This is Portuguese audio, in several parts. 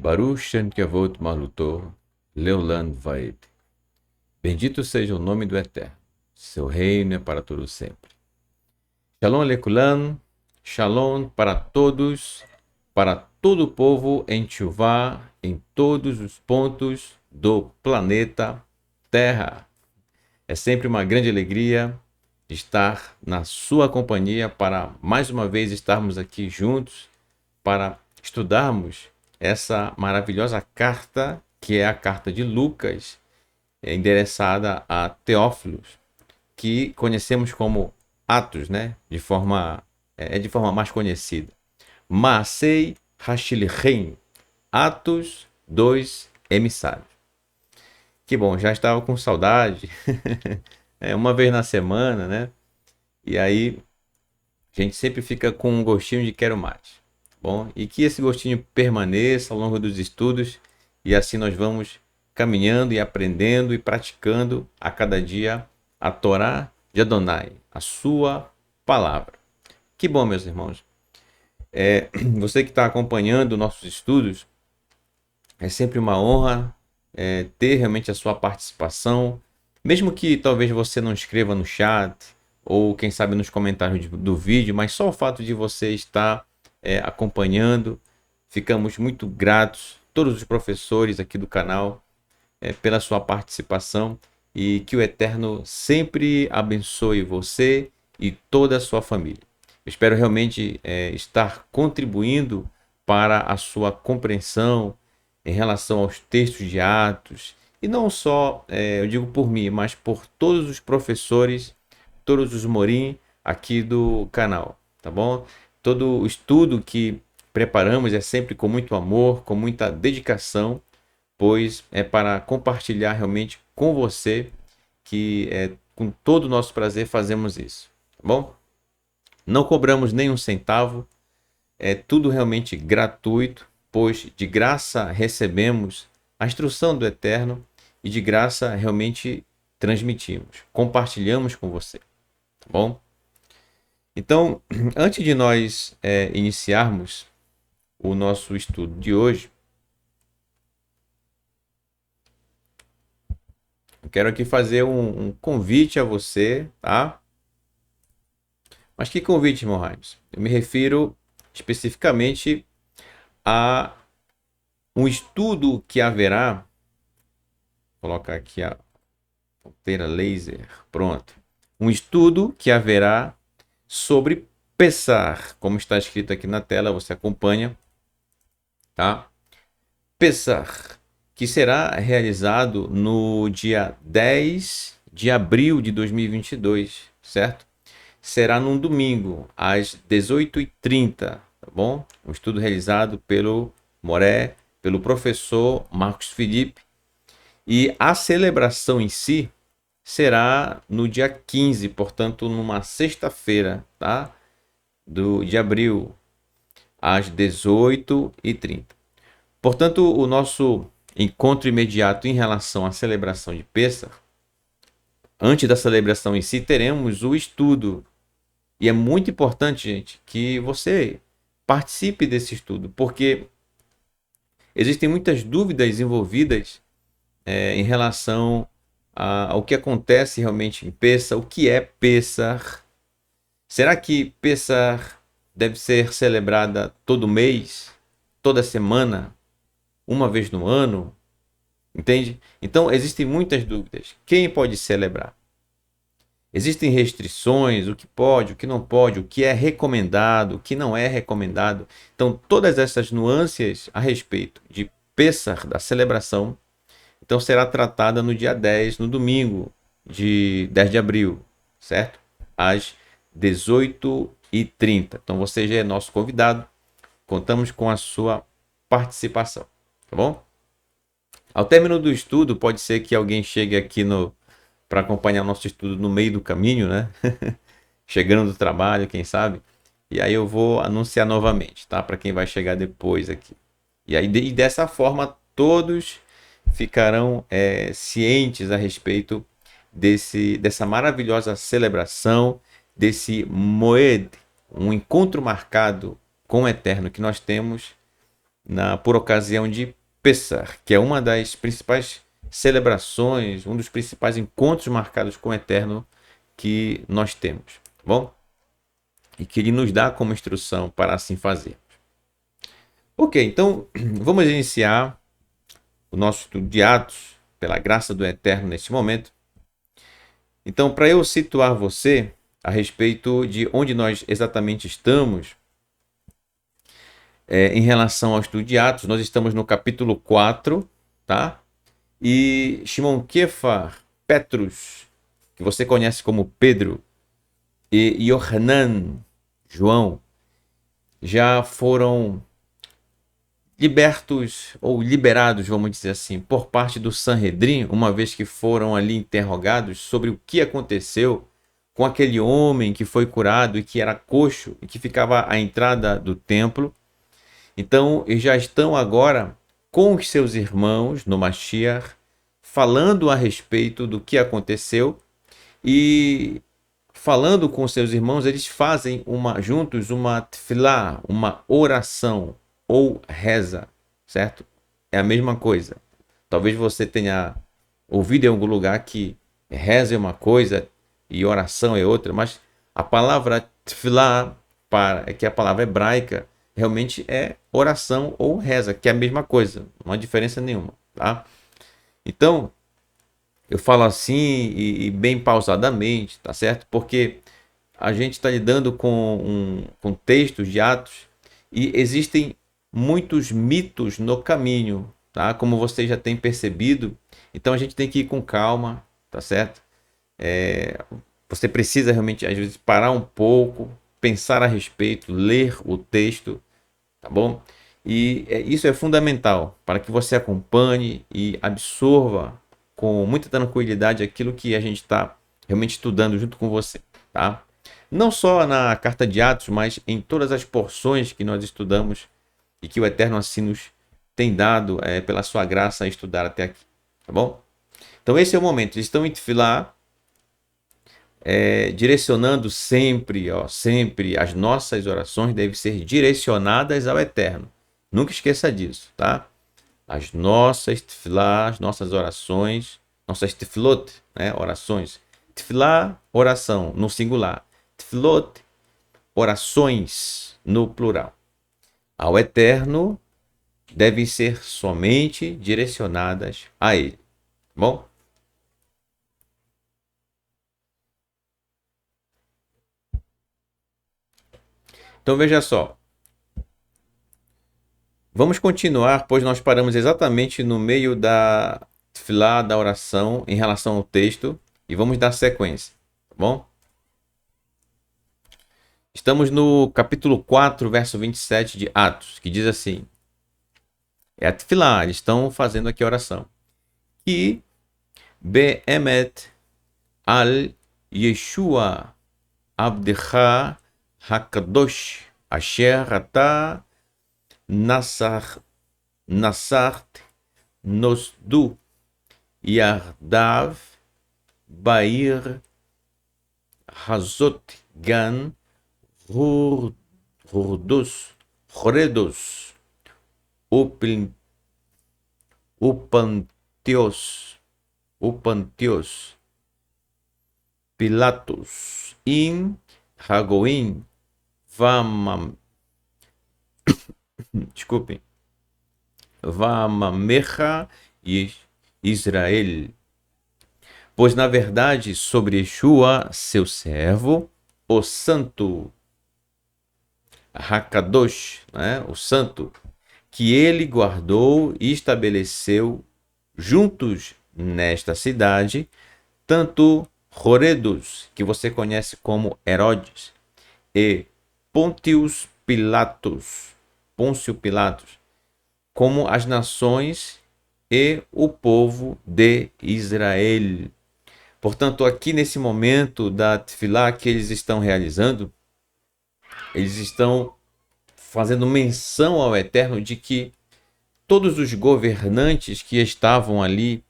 Baruch Shem Kevod Maluto, Leolam Vaed. Bendito seja o nome do Eterno. Seu reino é para todo sempre. Shalom Alekulam, Shalom para todos, para todo o povo em Tchuvá, em todos os pontos do planeta Terra. É sempre uma grande alegria estar na sua companhia para mais uma vez estarmos aqui juntos para estudarmos essa maravilhosa carta que é a carta de Lucas, endereçada a Teófilo, que conhecemos como Atos, né? De forma mais conhecida. Maasei Hashilchim, Atos dos Emissários. Que bom, já estava com saudade. Uma vez na semana, né? E aí a gente sempre fica com um gostinho de quero mais. Bom, e que esse gostinho permaneça ao longo dos estudos e assim nós vamos caminhando e aprendendo e praticando a cada dia a Torá de Adonai, a sua palavra. Que bom, meus irmãos. Você que está acompanhando nossos estudos, é sempre uma honra ter realmente a sua participação, mesmo que talvez você não escreva no chat ou quem sabe nos comentários do vídeo, mas só o fato de você estar acompanhando, ficamos muito gratos, todos os professores aqui do canal, pela sua participação e que o Eterno sempre abençoe você e toda a sua família. Eu espero realmente estar contribuindo para a sua compreensão em relação aos textos de Atos, e não só, eu digo por mim, mas por todos os professores, todos os morim aqui do canal, tá bom? Todo o estudo que preparamos é sempre com muito amor, com muita dedicação, pois é para compartilhar realmente com você que com todo o nosso prazer fazemos isso, tá bom? Não cobramos nenhum centavo, é tudo realmente gratuito, pois de graça recebemos a instrução do Eterno e de graça realmente transmitimos, compartilhamos com você, tá bom? Então, antes de nós iniciarmos o nosso estudo de hoje, eu quero aqui fazer um convite a você, tá? Mas que convite, irmão Raims? Eu me refiro especificamente a um estudo que haverá. Vou colocar aqui a ponteira laser, pronto. Um estudo que haverá sobre Pessar, como está escrito aqui na tela, você acompanha, tá? Pessar, que será realizado no dia 10 de abril de 2022, certo? Será num domingo, às 18h30, tá bom? Um estudo realizado pelo Moré, pelo professor Marcos Felipe, e a celebração em si será no dia 15, portanto, numa sexta-feira, tá? De abril, às 18h30. Portanto, o nosso encontro imediato em relação à celebração de Pêssar, antes da celebração em si, teremos o estudo. E é muito importante, gente, que você participe desse estudo, porque existem muitas dúvidas envolvidas em relação ao que acontece realmente em Pêssar, o que é Pêssar. Será que Pêssar deve ser celebrada todo mês, toda semana, uma vez no ano? Entende? Então, existem muitas dúvidas. Quem pode celebrar? Existem restrições, o que pode, o que não pode, o que é recomendado, o que não é recomendado. Então, todas essas nuances a respeito de Pêssar, da celebração, então será tratada no dia 10, no domingo de 10 de abril, certo? Às 18h30. Então você já é nosso convidado, contamos com a sua participação, tá bom? Ao término do estudo, pode ser que alguém chegue aqui para acompanhar o nosso estudo no meio do caminho, né? Chegando do trabalho, quem sabe? E aí eu vou anunciar novamente, tá? Para quem vai chegar depois aqui. E aí dessa forma todos ficarão cientes a respeito dessa maravilhosa celebração, desse Moed, um encontro marcado com o Eterno que nós temos por ocasião de Pessah, que é uma das principais celebrações, um dos principais encontros marcados com o Eterno que nós temos, tá bom? E que ele nos dá como instrução para assim fazer. Ok, então vamos iniciar o nosso estudo de Atos, pela graça do Eterno neste momento. Então, para eu situar você a respeito de onde nós exatamente estamos, em relação ao estudo de Atos, nós estamos no capítulo 4, tá? E Shimon Kefar, Petrus, que você conhece como Pedro, e Yohanan, João, já foram libertos ou liberados, vamos dizer assim, por parte do Sanhedrin, uma vez que foram ali interrogados sobre o que aconteceu com aquele homem que foi curado e que era coxo e que ficava à entrada do templo. Então, eles já estão agora com os seus irmãos no Mashiach, falando a respeito do que aconteceu e falando com seus irmãos, eles fazem juntos uma tefilá, uma oração ou reza, certo? É a mesma coisa. Talvez você tenha ouvido em algum lugar que reza é uma coisa e oração é outra, mas a palavra tefilá, que é a palavra hebraica, realmente é oração ou reza, que é a mesma coisa, não há diferença nenhuma, tá? Então, eu falo assim e bem pausadamente, tá certo? Porque a gente está lidando com textos de Atos e existem muitos mitos no caminho, tá? Como você já tem percebido. Então a gente tem que ir com calma, tá certo? Você precisa realmente, às vezes, parar um pouco, pensar a respeito, ler o texto, tá bom? E isso é fundamental para que você acompanhe e absorva com muita tranquilidade aquilo que a gente está realmente estudando junto com você, tá? Não só na carta de Atos, mas em todas as porções que nós estudamos e que o Eterno assim nos tem dado pela sua graça a estudar até aqui, tá bom? Então esse é o momento. Eles estão em Tefilá, direcionando sempre, ó, sempre as nossas orações devem ser direcionadas ao Eterno. Nunca esqueça disso, tá? As nossas tefilá, as nossas orações, nossas tefilot, né? Orações. Tefilá, oração, no singular. Tefilot, orações, no plural. Ao Eterno devem ser somente direcionadas a Ele. Tá bom? Então veja só. Vamos continuar, pois nós paramos exatamente no meio da tefilá, da oração, em relação ao texto, e vamos dar sequência, tá bom? Estamos no capítulo 4, verso 27 de Atos, que diz assim: é a tefilá, eles estão fazendo aqui a oração. Que be'emet al Yeshua abdecha hakadosh asher ata nasart nosdu yardav bair hazot gan hurdos horedos upanteos pilatos in hagoim vamam desculpem vamamecha e Israel. Pois na verdade sobre Yeshua, seu servo, o santo Hakadosh, né, o santo, que ele guardou e estabeleceu juntos nesta cidade, tanto Roredos, que você conhece como Herodes, e Pontius Pilatos, Pôncio Pilatos, como as nações e o povo de Israel. Portanto, aqui nesse momento da tefilá que eles estão realizando, eles estão fazendo menção ao Eterno de que todos os governantes que estavam ali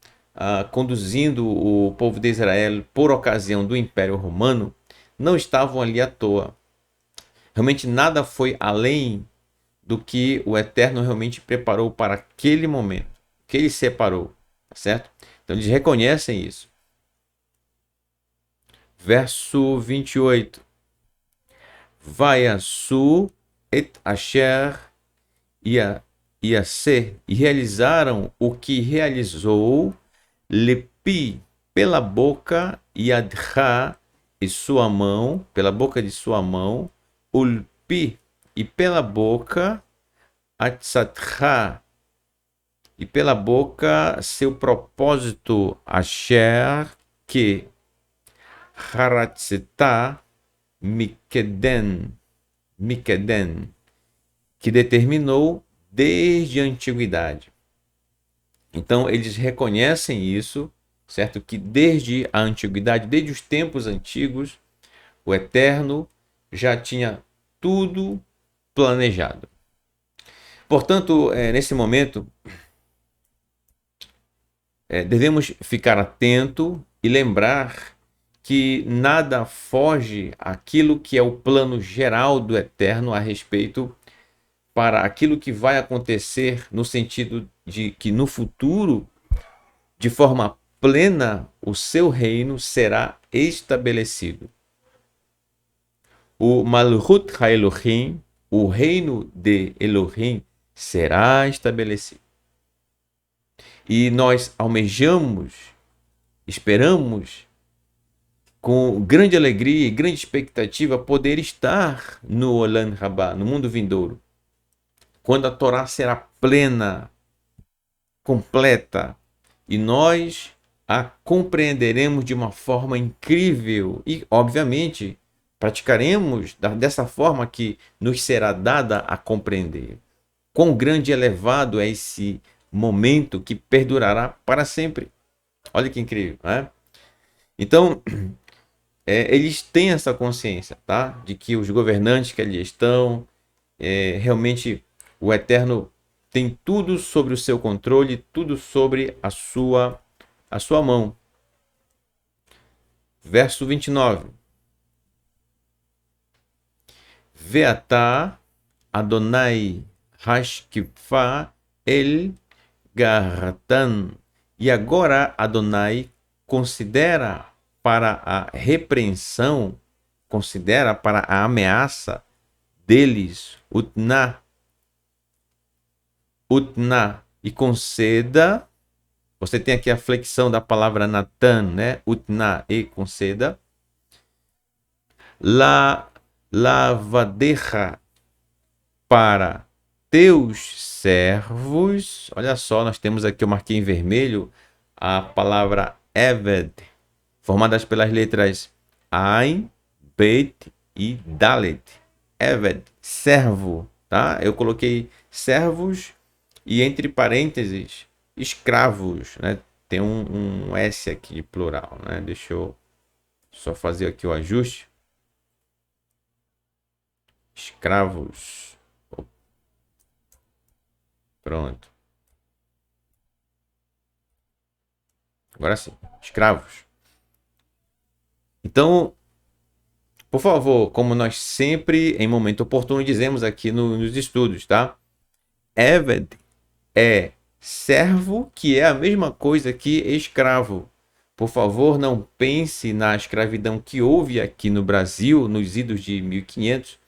conduzindo o povo de Israel por ocasião do Império Romano não estavam ali à toa. Realmente nada foi além do que o Eterno realmente preparou para aquele momento, que ele separou, tá certo? Então eles reconhecem isso. Verso 28. Vayasu et asher ia ser, e realizaram o que realizou, lepi, pela boca, yadha, e sua mão, pela boca de sua mão, ulpi, e pela boca, atzatha, e pela boca seu propósito, asher, que haratzeta, mikeden, que determinou desde a antiguidade. Então eles reconhecem isso, certo? Que desde a antiguidade, desde os tempos antigos, o Eterno já tinha tudo planejado. Portanto, nesse momento, devemos ficar atento e lembrar que nada foge àquilo que é o plano geral do Eterno a respeito para aquilo que vai acontecer, no sentido de que no futuro, de forma plena, o seu reino será estabelecido. O Malchut HaElohim, o reino de Elohim, será estabelecido. E nós almejamos, esperamos, com grande alegria e grande expectativa, poder estar no Olam Rabá, no mundo vindouro, quando a Torá será plena, completa, e nós a compreenderemos de uma forma incrível e, obviamente, praticaremos dessa forma que nos será dada a compreender. Quão grande e elevado é esse momento que perdurará para sempre. Olha que incrível, né? Então, eles têm essa consciência, tá? De que os governantes que ali estão, realmente o Eterno tem tudo sobre o seu controle, tudo sobre a sua mão. Verso 29. Veatá Adonai Hashkifa El Garatan. E agora Adonai considera para a repreensão, considera para a ameaça deles, Utna, e conceda. Você tem aqui a flexão da palavra Natan, né? Utna, e conceda. Lavadeja para teus servos. Olha só, nós temos aqui, eu marquei em vermelho, a palavra Eved, formadas pelas letras Ain, Bet e Dalet. Eved, servo, tá? Eu coloquei servos e entre parênteses escravos, né? Tem um S aqui de plural, né? Deixa eu só fazer aqui o ajuste. Escravos. Pronto. Agora sim, escravos. Então, por favor, como nós sempre, em momento oportuno, dizemos aqui nos estudos, tá? Eved é servo, que é a mesma coisa que escravo. Por favor, não pense na escravidão que houve aqui no Brasil, nos idos de 1500,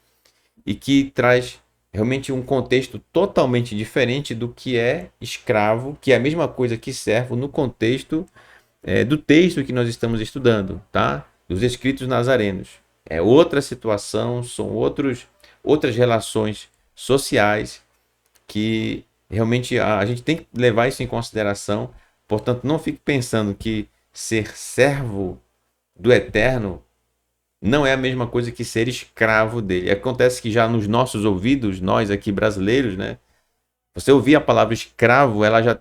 e que traz realmente um contexto totalmente diferente do que é escravo, que é a mesma coisa que servo no contexto do texto que nós estamos estudando, tá? Dos escritos nazarenos. É outra situação, são outras relações sociais que realmente a gente tem que levar isso em consideração. Portanto, não fique pensando que ser servo do Eterno não é a mesma coisa que ser escravo dele. Acontece que já nos nossos ouvidos, nós aqui brasileiros, né? Você ouvir a palavra escravo, ela já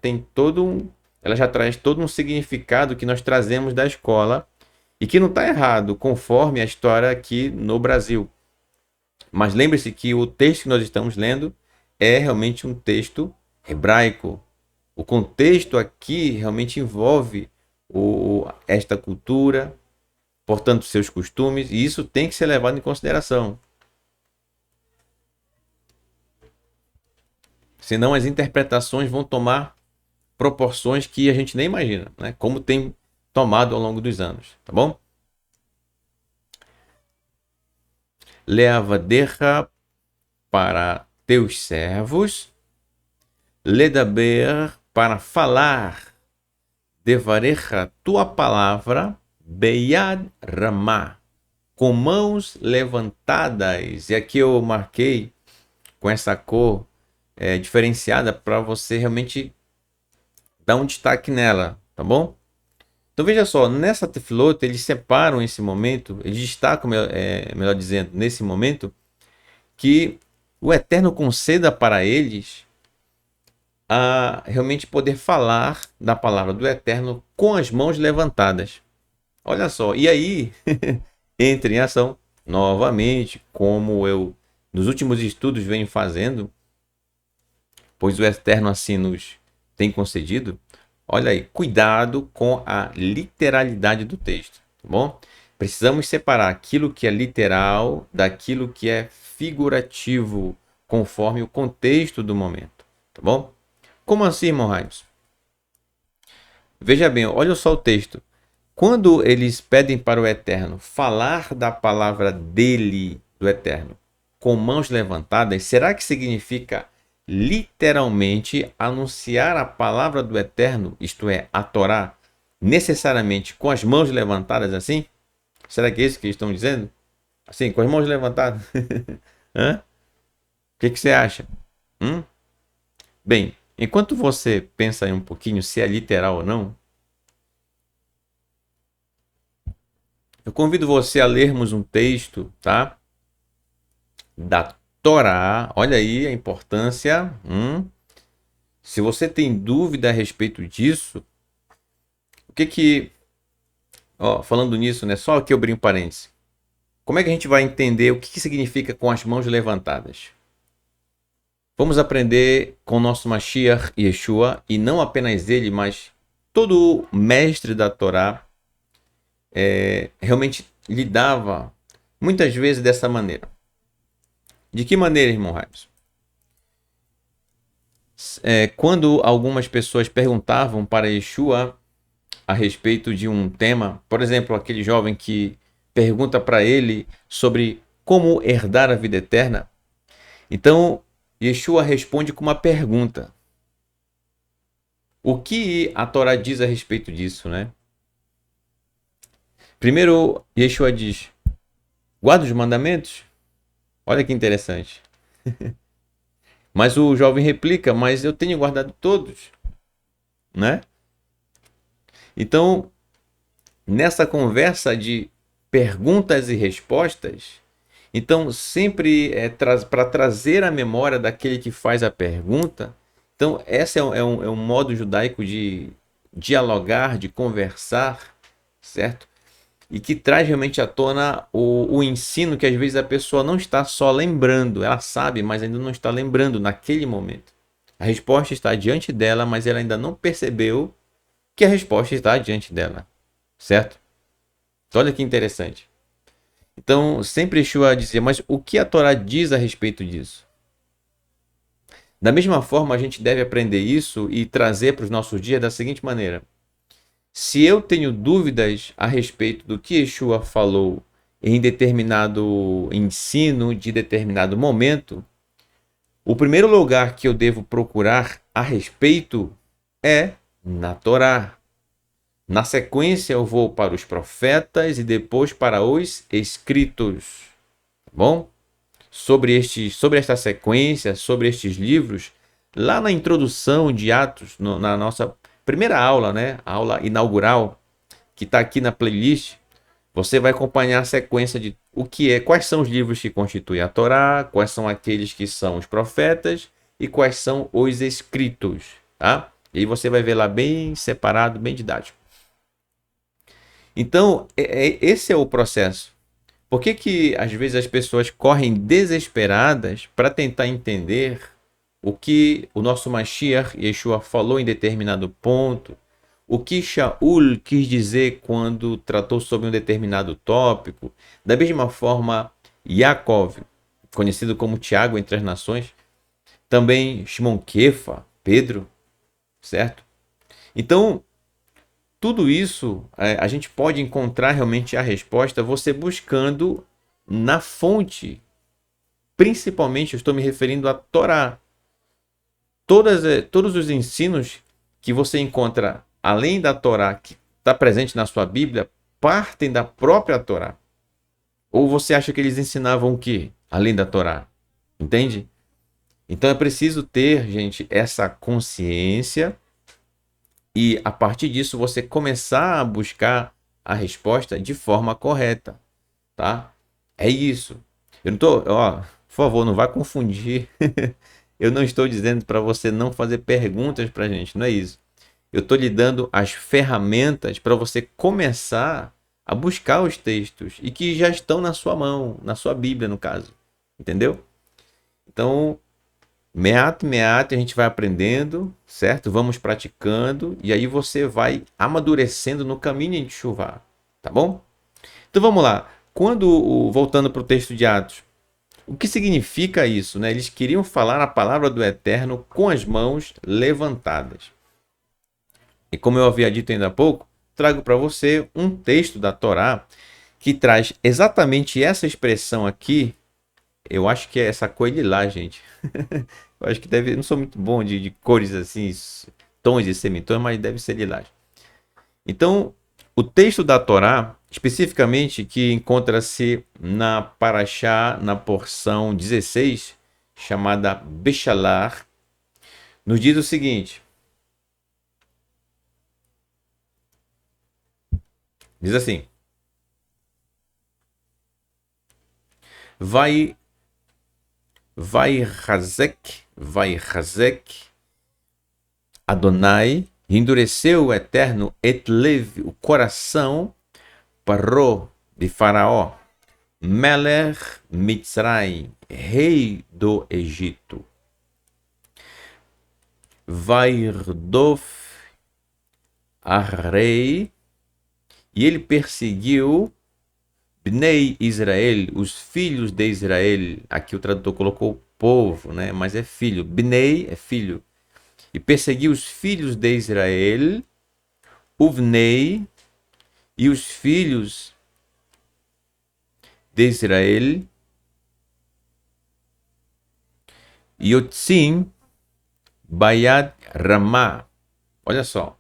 traz todo um significado que nós trazemos da escola e que não está errado, conforme a história aqui no Brasil. Mas lembre-se que o texto que nós estamos lendo é realmente um texto hebraico. O contexto aqui realmente envolve esta cultura, portanto, seus costumes, e isso tem que ser levado em consideração. Senão as interpretações vão tomar proporções que a gente nem imagina, né? Como tem tomado ao longo dos anos, tá bom? Leavadecha para teus servos, ledaber para falar, devarecha tua palavra, beyad ramá, com mãos levantadas. E aqui eu marquei com essa cor diferenciada para você realmente dar um destaque nela, tá bom? Então veja só, nessa tefilot eles separam esse momento, eles destacam, melhor dizendo, nesse momento, que o Eterno conceda para eles a realmente poder falar da palavra do Eterno com as mãos levantadas. Olha só, e aí entra em ação novamente, como eu nos últimos estudos venho fazendo, pois o Eterno assim nos tem concedido. Olha aí, cuidado com a literalidade do texto, tá bom? Precisamos separar aquilo que é literal daquilo que é figurativo, conforme o contexto do momento, tá bom? Como assim, irmão Raims? Veja bem, olha só o texto. Quando eles pedem para o Eterno falar da palavra dele, do Eterno, com mãos levantadas, será que significa literalmente anunciar a palavra do Eterno, isto é, a Torá, necessariamente com as mãos levantadas assim? Será que é isso que eles estão dizendo? Assim, com as mãos levantadas? Hã? O que você acha? Bem, enquanto você pensa aí um pouquinho se é literal ou não, eu convido você a lermos um texto, tá? Da Torá. Olha aí a importância. Se você tem dúvida a respeito disso, o que que... Ó, falando nisso, né? Só aqui eu brinco parênteses. Como é que a gente vai entender o que significa com as mãos levantadas? Vamos aprender com o nosso Mashiach Yeshua, e não apenas ele, mas todo mestre da Torá realmente lidava muitas vezes dessa maneira. De que maneira, irmão Raios? Quando algumas pessoas perguntavam para Yeshua a respeito de um tema, por exemplo, aquele jovem que pergunta para ele sobre como herdar a vida eterna, então Yeshua responde com uma pergunta. O que a Torá diz a respeito disso, né? Primeiro, Yeshua diz: guarda os mandamentos? Olha que interessante. Mas o jovem replica: mas eu tenho guardado todos, né? Então, nessa conversa de perguntas e respostas, então sempre para trazer a memória daquele que faz a pergunta. Então, esse é um modo judaico de dialogar, de conversar, certo? E que traz realmente à tona o ensino que às vezes a pessoa não está só lembrando, ela sabe, mas ainda não está lembrando naquele momento. A resposta está diante dela, mas ela ainda não percebeu que a resposta está diante dela, certo? Então, olha que interessante. Então, sempre Yeshua dizia, mas o que a Torá diz a respeito disso? Da mesma forma, a gente deve aprender isso e trazer para os nossos dias da seguinte maneira. Se eu tenho dúvidas a respeito do que Yeshua falou em determinado ensino, de determinado momento, o primeiro lugar que eu devo procurar a respeito é na Torá. Na sequência, eu vou para os profetas e depois para os escritos. Tá bom? Sobre esta sequência, sobre estes livros, lá na introdução de Atos, na nossa primeira aula, né? A aula inaugural, que está aqui na playlist, você vai acompanhar a sequência de quais são os livros que constituem a Torá, quais são aqueles que são os profetas e quais são os escritos, tá? E aí você vai ver lá bem separado, bem didático. Então, esse é o processo. Por que às vezes as pessoas correm desesperadas para tentar entender o que o nosso Mashiach Yeshua falou em determinado ponto, o que Shaul quis dizer quando tratou sobre um determinado tópico? Da mesma forma, Yaakov, conhecido como Tiago entre as nações, Também Shimon Kefa, Pedro, certo? Então, tudo isso a gente pode encontrar realmente a resposta você buscando na fonte. Principalmente eu estou me referindo à Torá. Todos os ensinos que você encontra além da Torá, que está presente na sua Bíblia, partem da própria Torá. Ou você acha que eles ensinavam o quê? Além da Torá? Entende? Então é preciso ter, gente, essa consciência e a partir disso você começar a buscar a resposta de forma correta, tá? É isso. Eu não tô, ó, por favor, não vá confundir. Eu não estou dizendo para você não fazer perguntas para a gente, não é isso. Eu estou lhe dando as ferramentas para você começar a buscar os textos e que já estão na sua mão, na sua Bíblia, no caso. Entendeu? Então, meate, a gente vai aprendendo, certo? Vamos praticando e aí você vai amadurecendo no caminho de chuvar, tá bom? Então vamos lá. Voltando para o texto de Atos, o que significa isso, né? Eles queriam falar a palavra do Eterno com as mãos levantadas. E como eu havia dito ainda há pouco, trago para você um texto da Torá que traz exatamente essa expressão aqui. Eu acho que é essa cor lilás, gente. Eu acho que deve. Não sou muito bom de cores assim, tons e semitons, mas deve ser lilás. Então, o texto da Torá, especificamente que encontra-se na Parashá, na porção 16, chamada Beshalar, nos diz o seguinte. Diz assim: vai Hazek Adonai, endureceu o Eterno Etlev, o coração, Paró de Faraó, Melech Mitzrayim, rei do Egito. Vairdof Arrei, e ele perseguiu Bnei Israel, os filhos de Israel. Aqui o tradutor colocou povo, né? Mas é filho. Bnei é filho. E perseguiu os filhos de Israel, Uvnei, e os filhos de Israel, Yotzim, Bayad Ramá. Olha só.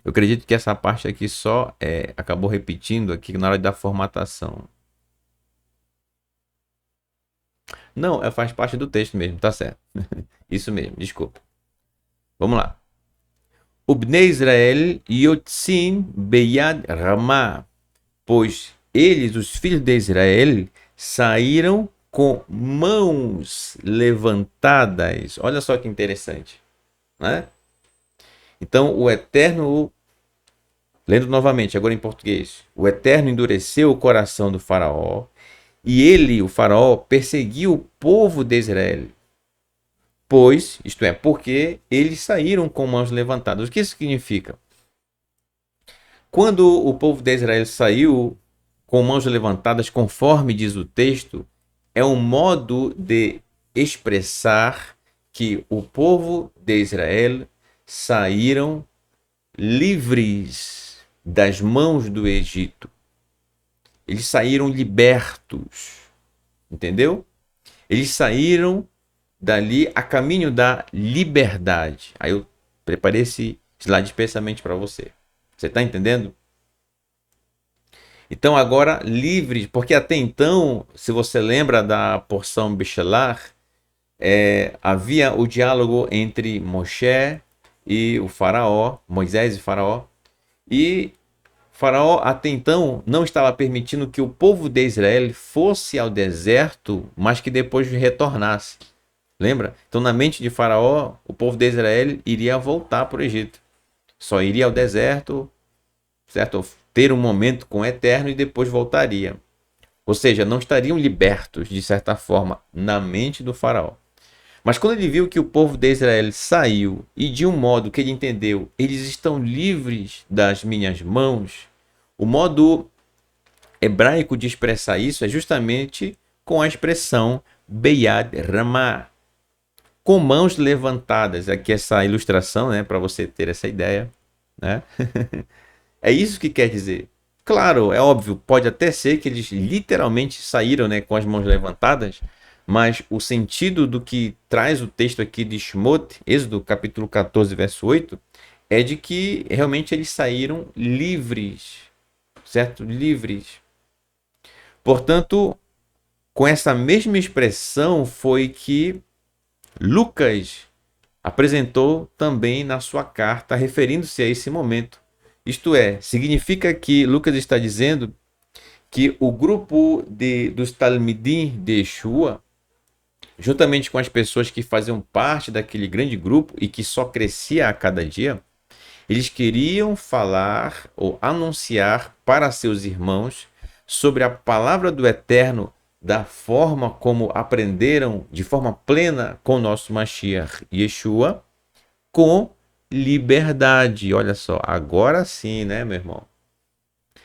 Eu acredito que essa parte aqui só acabou repetindo aqui na hora da formatação. Não, faz parte do texto mesmo, tá certo. Isso mesmo, desculpa. Vamos lá. Ubnei Israel Yotzim Beyad Ramá, pois eles, os filhos de Israel, saíram com mãos levantadas. Olha só que interessante, né? Então o Eterno, lendo novamente, agora em português, o Eterno endureceu o coração do faraó e ele, o faraó, perseguiu o povo de Israel. Pois, isto é, porque eles saíram com mãos levantadas. O que isso significa? Quando o povo de Israel saiu com mãos levantadas, conforme diz o texto, é um modo de expressar que o povo de Israel saíram livres das mãos do Egito. Eles saíram libertos, entendeu? Eles saíram dali a caminho da liberdade. Aí eu preparei esse slide especialmente para você. Você está entendendo? Então agora livres, porque até então, se você lembra da porção Beshalar, havia o diálogo entre Moshe e o faraó, Moisés e faraó, e Faraó até então não estava permitindo que o povo de Israel fosse ao deserto, mas que depois retornasse. Lembra? Então, na mente de Faraó, o povo de Israel iria voltar para o Egito. Só iria ao deserto, certo? Ter um momento com o Eterno e depois voltaria. Ou seja, não estariam libertos, de certa forma, na mente do Faraó. Mas quando ele viu que o povo de Israel saiu e de um modo que ele entendeu, eles estão livres das minhas mãos, o modo hebraico de expressar isso é justamente com a expressão Beyad Ramá, com mãos levantadas. Aqui essa ilustração, né, para você ter essa ideia, né? É isso que quer dizer. Claro, é óbvio, pode até ser que eles literalmente saíram, né, com as mãos levantadas, mas o sentido do que traz o texto aqui de Shmot, Êxodo capítulo 14, verso 8, é de que realmente eles saíram livres, certo? Livres. Portanto, com essa mesma expressão foi que Lucas apresentou também na sua carta, referindo-se a esse momento. Isto é, significa que Lucas está dizendo que o grupo dos Talmidim de Yeshua, juntamente com as pessoas que faziam parte daquele grande grupo e que só crescia a cada dia, eles queriam falar ou anunciar para seus irmãos sobre a palavra do Eterno da forma como aprenderam de forma plena com o nosso Mashiach Yeshua, com liberdade. Olha só, agora sim, né, meu irmão?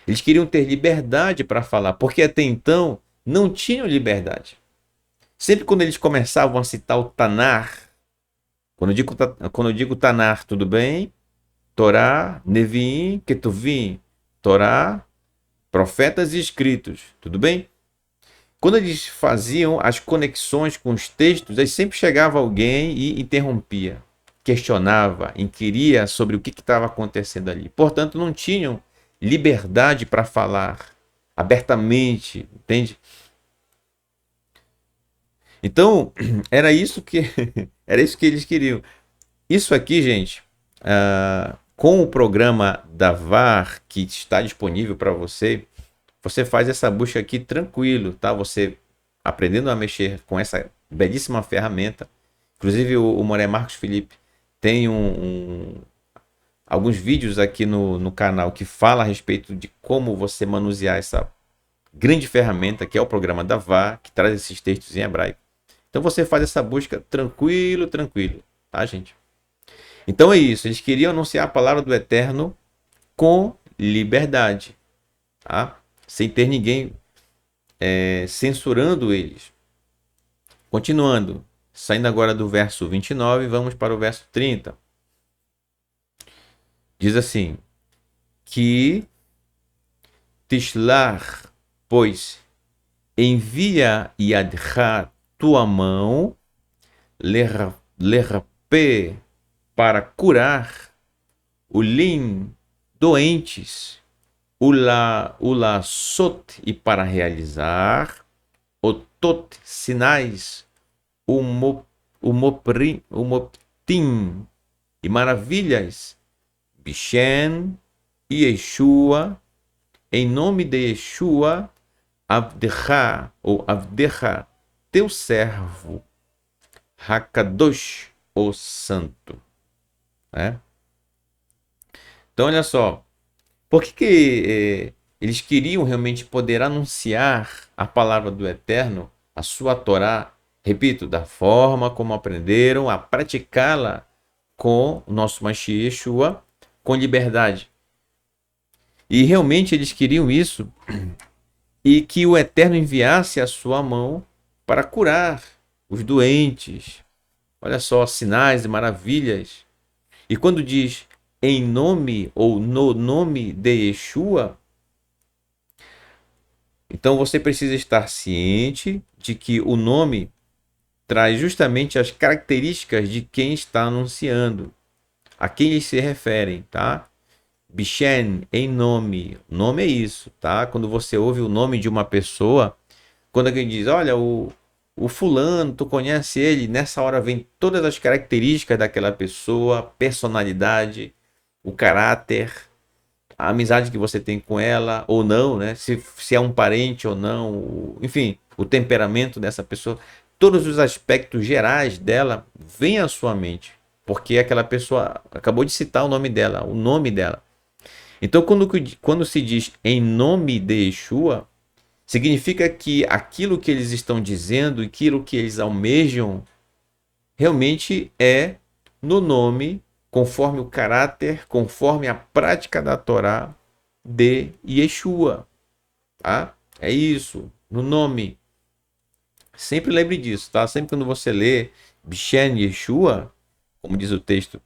Eles queriam ter liberdade para falar, porque até então não tinham liberdade. Sempre quando eles começavam a citar o Tanar, quando eu digo Tanar, tudo bem? Torá, Neviim, Ketuvim, Torá, profetas e escritos, tudo bem? Quando eles faziam as conexões com os textos, aí sempre chegava alguém e interrompia, questionava, inquiria sobre o que estava acontecendo ali. Portanto, não tinham liberdade para falar abertamente, entende? Então, era isso que eles queriam. Isso aqui, gente, com o programa da VAR que está disponível para você, você faz essa busca aqui tranquilo, tá? Você aprendendo a mexer com essa belíssima ferramenta. Inclusive o Moré Marcos Felipe tem alguns vídeos aqui no canal que fala a respeito de como você manusear essa grande ferramenta que é o programa da VAR, que traz esses textos em hebraico. Então você faz essa busca tranquilo, tá, gente? Então é isso, eles queriam anunciar a palavra do Eterno com liberdade, tá? Sem ter ninguém censurando eles. Continuando, saindo agora do verso 29, vamos para o verso 30. Diz assim, que Tishlar, pois, envia Yadcha, tua mão, lerapé, para curar o lim, doentes, ula sot, e para realizar o tot, sinais, o moptim, e maravilhas, Bishen e Yeshua, em nome de Yeshua, Avdecha, ou Avdecha, teu servo, Hakadosh, o santo. Né? Então, olha só, por que eles queriam realmente poder anunciar a palavra do Eterno, a sua Torá, repito, da forma como aprenderam a praticá-la com o nosso Mashiach Yeshua, com liberdade. E realmente eles queriam isso, e que o Eterno enviasse a sua mão para curar os doentes. Olha só, sinais e maravilhas. E quando diz em nome ou no nome de Yeshua, então você precisa estar ciente de que o nome traz justamente as características de quem está anunciando, a quem eles se referem, tá? Bishen, em nome. Nome é isso, tá? Quando você ouve o nome de uma pessoa, quando alguém diz, olha, o fulano, tu conhece ele, nessa hora vem todas as características daquela pessoa, personalidade, o caráter, a amizade que você tem com ela ou não, né? Se é um parente ou não, enfim, o temperamento dessa pessoa, todos os aspectos gerais dela vêm à sua mente, porque aquela pessoa acabou de citar o nome dela, o nome dela. Então, quando se diz em nome de Yeshua, significa que aquilo que eles estão dizendo e aquilo que eles almejam realmente é no nome, conforme o caráter, conforme a prática da Torá de Yeshua. Tá? É isso, no nome. Sempre lembre disso, tá? Sempre quando você lê Bishen Yeshua, como diz o texto,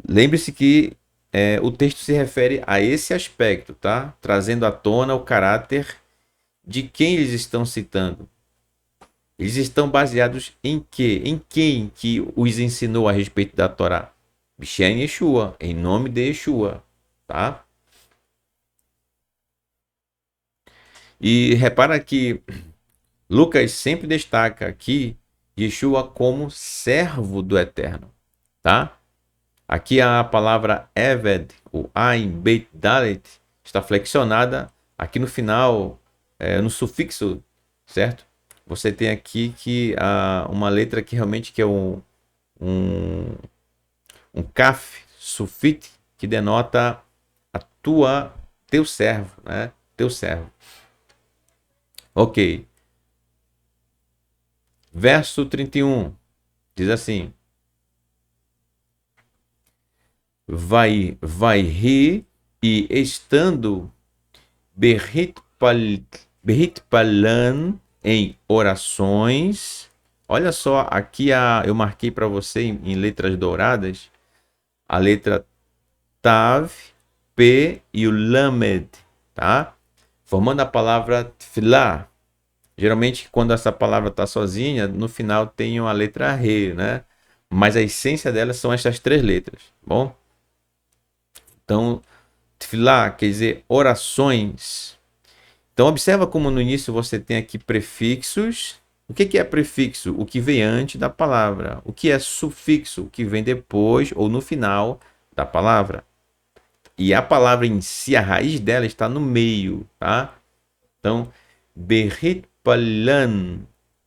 lembre-se que o texto se refere a esse aspecto, tá? Trazendo à tona o caráter de quem eles estão citando. Eles estão baseados em quê? Em quem que os ensinou a respeito da Torá? Bishen Yeshua, em nome de Yeshua, tá? E repara que Lucas sempre destaca aqui Yeshua como servo do Eterno, tá? Aqui a palavra Eved, o Ain Beit Dalet, está flexionada aqui no final, no sufixo, certo? Você tem aqui que uma letra que realmente que é um, um kaf, sufite, que denota teu servo, né? Teu servo. Ok. Verso 31 diz assim: vai rir e estando Berrit Palan em orações. Olha só, aqui eu marquei para você em letras douradas a letra Tav, P e o Lamed, tá? Formando a palavra Tfilah. Geralmente, quando essa palavra está sozinha, no final tem uma letra Re, né? Mas a essência dela são essas três letras, tá bom? Então, Tfilah quer dizer orações. Então, observa como no início você tem aqui prefixos. O que é prefixo? O que vem antes da palavra. O que é sufixo? O que vem depois ou no final da palavra. E a palavra em si, a raiz dela está no meio, tá? Então, Berit Palan,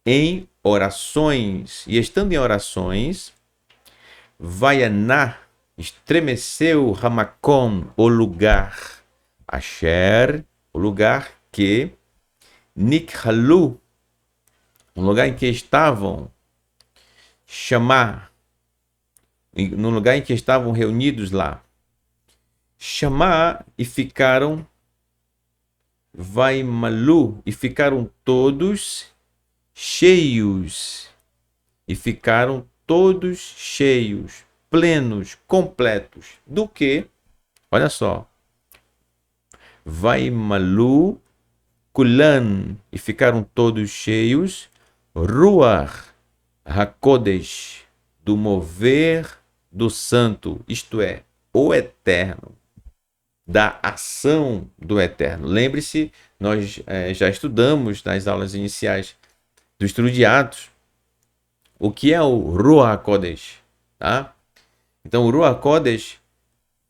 em orações. E estando em orações, Vaianá, estremeceu Ramakom, o lugar. Asher, o lugar que Nikhalu, um lugar em que estavam, chamar, no lugar em que estavam reunidos lá, chamar e ficaram, vai malu, e ficaram todos cheios, e ficaram todos cheios, plenos, completos, do que, olha só, vai malu, Kulan, e ficaram todos cheios, Ruach HaKodesh, do mover do santo, isto é, o eterno, da ação do eterno. Lembre-se, nós já estudamos nas aulas iniciais do estudo de Atos, o que é o Ruach HaKodesh, tá? Então, o Ruach HaKodesh,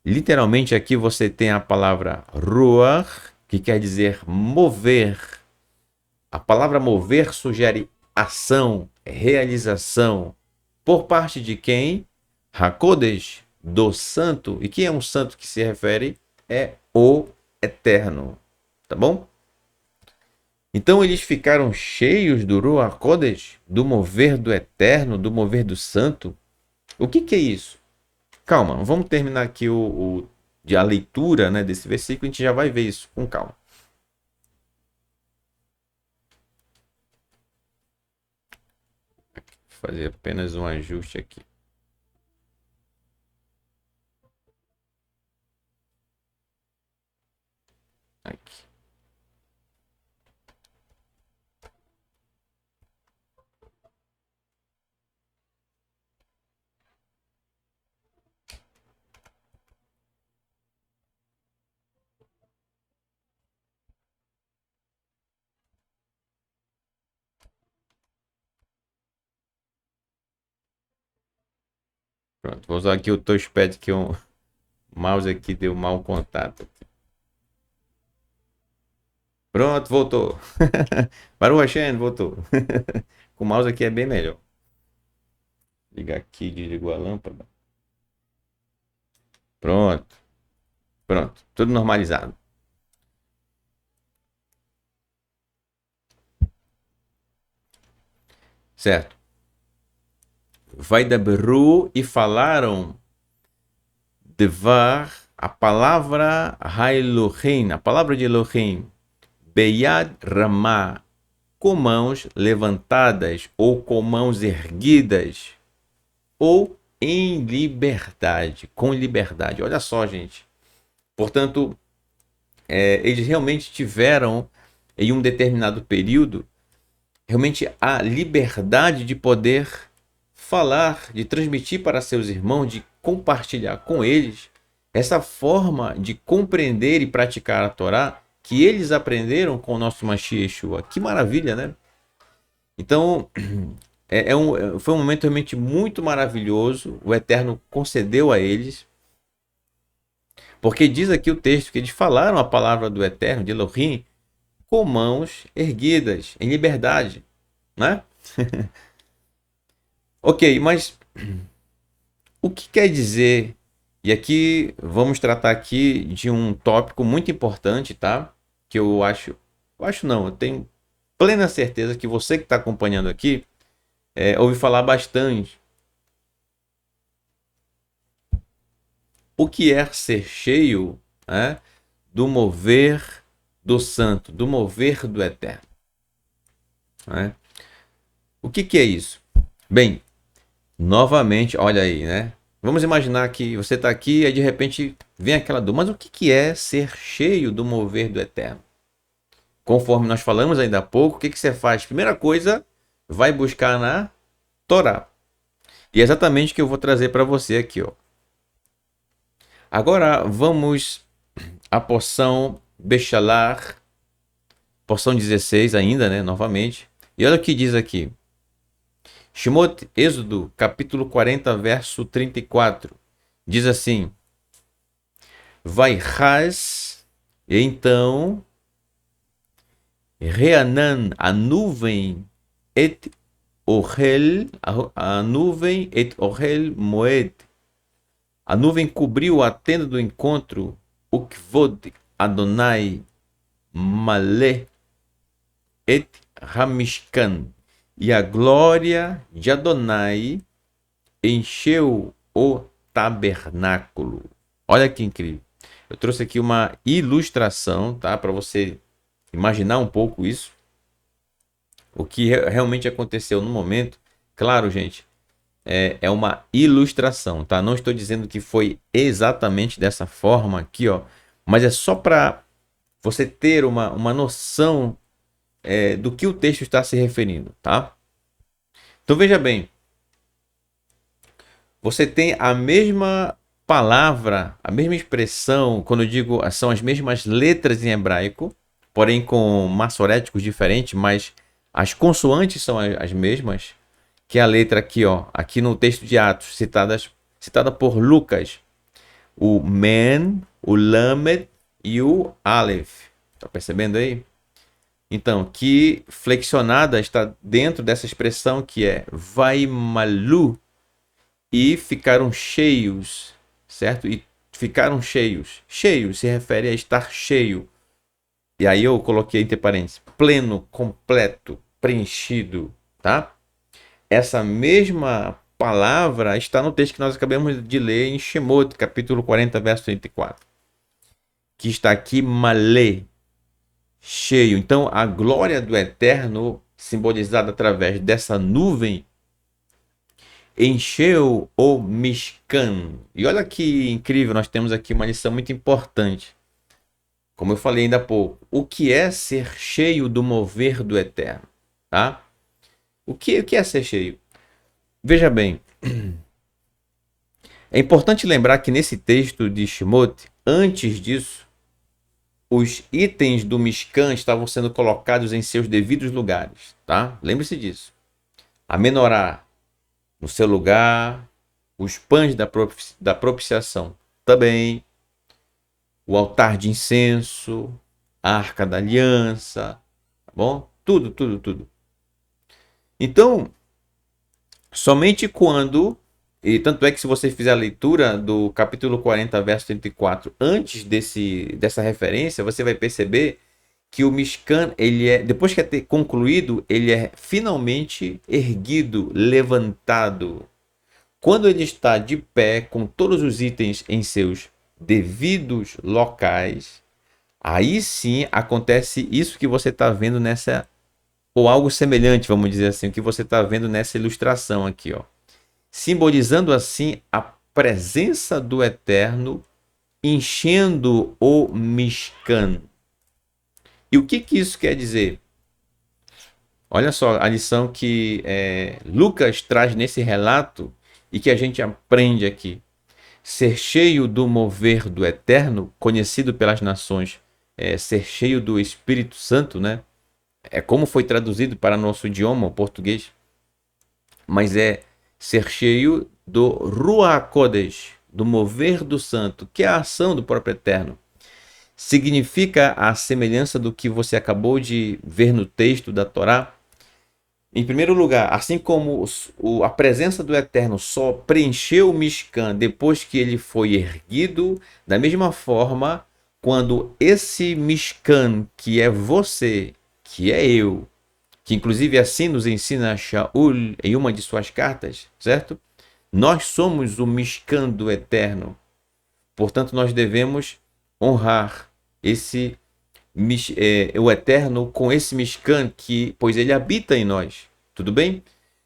literalmente aqui você tem a palavra Ruach, que quer dizer mover. A palavra mover sugere ação, realização. Por parte de quem? HaKodesh, do santo. E quem é um santo que se refere? É o eterno. Tá bom? Então eles ficaram cheios do Ruach HaKodesh, do mover do eterno, do mover do santo. O que é isso? Calma, vamos terminar aqui a leitura, né, desse versículo, a gente já vai ver isso com calma. Vou fazer apenas um ajuste aqui. Aqui. Pronto, vou usar aqui o touchpad que o mouse aqui deu mau contato. Pronto, voltou. Baruch Hashem, voltou. Com o mouse aqui é bem melhor. Ligar aqui, desligou a lâmpada. Pronto. Pronto, tudo normalizado. Certo. Vai da Beru e falaram Devar, a palavra Elohim, a palavra de Elohim, Beyad Ramá, com mãos levantadas ou com mãos erguidas ou em liberdade, com liberdade. Olha só, gente. Portanto, eles realmente tiveram, em um determinado período, realmente a liberdade de poder falar, de transmitir para seus irmãos, de compartilhar com eles essa forma de compreender e praticar a Torá que eles aprenderam com o nosso Mashiach Yeshua. Que maravilha, né? Então, foi um momento realmente muito maravilhoso. O Eterno concedeu a eles, porque diz aqui o texto que eles falaram a palavra do Eterno, de Elohim, com mãos erguidas, em liberdade, né? Ok, mas o que quer dizer? E aqui vamos tratar aqui de um tópico muito importante, tá? Que eu não, eu tenho plena certeza que você que está acompanhando aqui ouve falar bastante. O que é ser cheio, né, do mover do Santo, do mover do Eterno? Né? O que é isso? Bem, novamente, olha aí, né? Vamos imaginar que você está aqui e de repente vem aquela dúvida. Mas o que é ser cheio do mover do Eterno? Conforme nós falamos ainda há pouco, o que você faz? Primeira coisa, vai buscar na Torá. E é exatamente o que eu vou trazer para você aqui, ó. Agora vamos à porção Bechalar, porção 16 ainda, né? Novamente. E olha o que diz aqui. Shemot, Êxodo, capítulo 40, verso 34. Diz assim: Vai-ras, e então Reanan, a nuvem, et Ohel, a nuvem, et Ohel Moed. A nuvem cobriu a tenda do encontro, Ukvod Adonai Malé et Ramishkan. E a glória de Adonai encheu o tabernáculo. Olha que incrível. Eu trouxe aqui uma ilustração, tá? Para você imaginar um pouco isso. O que realmente aconteceu no momento. Claro, gente, é uma ilustração, tá? Não estou dizendo que foi exatamente dessa forma aqui, ó. Mas é só para você ter uma noção do que o texto está se referindo, tá? Então veja bem, você tem a mesma palavra, a mesma expressão, quando eu digo são as mesmas letras em hebraico, porém com massoréticos diferentes, mas as consoantes são as mesmas, que é a letra aqui, ó, aqui no texto de Atos, citada por Lucas, o Men, o Lamed e o Aleph. Tá percebendo aí? Então, que flexionada está dentro dessa expressão que é Vaimalu, e ficaram cheios, certo? E ficaram cheios. Cheio se refere a estar cheio. E aí eu coloquei entre parênteses, pleno, completo, preenchido, tá? Essa mesma palavra está no texto que nós acabamos de ler em Shemot, capítulo 40, verso 34. Que está aqui, malé, cheio. Então, a glória do Eterno, simbolizada através dessa nuvem, encheu o Mishkan. E olha que incrível, nós temos aqui uma lição muito importante. Como eu falei ainda há pouco, o que é ser cheio do mover do Eterno? Tá? O que é ser cheio? Veja bem, é importante lembrar que nesse texto de Shemot, antes disso, os itens do Mishkan estavam sendo colocados em seus devidos lugares. Tá? Lembre-se disso. A menorá no seu lugar, os pães da propiciação também, o altar de incenso, a arca da aliança, tá bom? Tudo. Então, somente quando, e tanto é que se você fizer a leitura do capítulo 40, verso 34, antes dessa referência, você vai perceber que o Mishkan, depois que é concluído, ele é finalmente erguido, levantado. Quando ele está de pé, com todos os itens em seus devidos locais, aí sim acontece isso que você está vendo nessa ou algo semelhante, vamos dizer assim, o que você está vendo nessa ilustração aqui, ó. Simbolizando assim a presença do Eterno enchendo o Mishkan. E o que isso quer dizer? Olha só a lição que Lucas traz nesse relato e que a gente aprende aqui. Ser cheio do mover do Eterno, conhecido pelas nações, ser cheio do Espírito Santo, né? É como foi traduzido para nosso idioma, o português. Mas é ser cheio do Ruach Kodesh, do mover do Santo, que é a ação do próprio Eterno. Significa a semelhança do que você acabou de ver no texto da Torá. Em primeiro lugar, assim como a presença do Eterno só preencheu o Mishkan depois que ele foi erguido, da mesma forma, quando esse Mishkan, que é você, que é eu, que inclusive assim nos ensina Shaul em uma de suas cartas, certo? Nós somos o Mishkan do Eterno. Portanto, nós devemos honrar esse o Eterno com esse Mishkan, pois ele habita em nós. Tudo bem?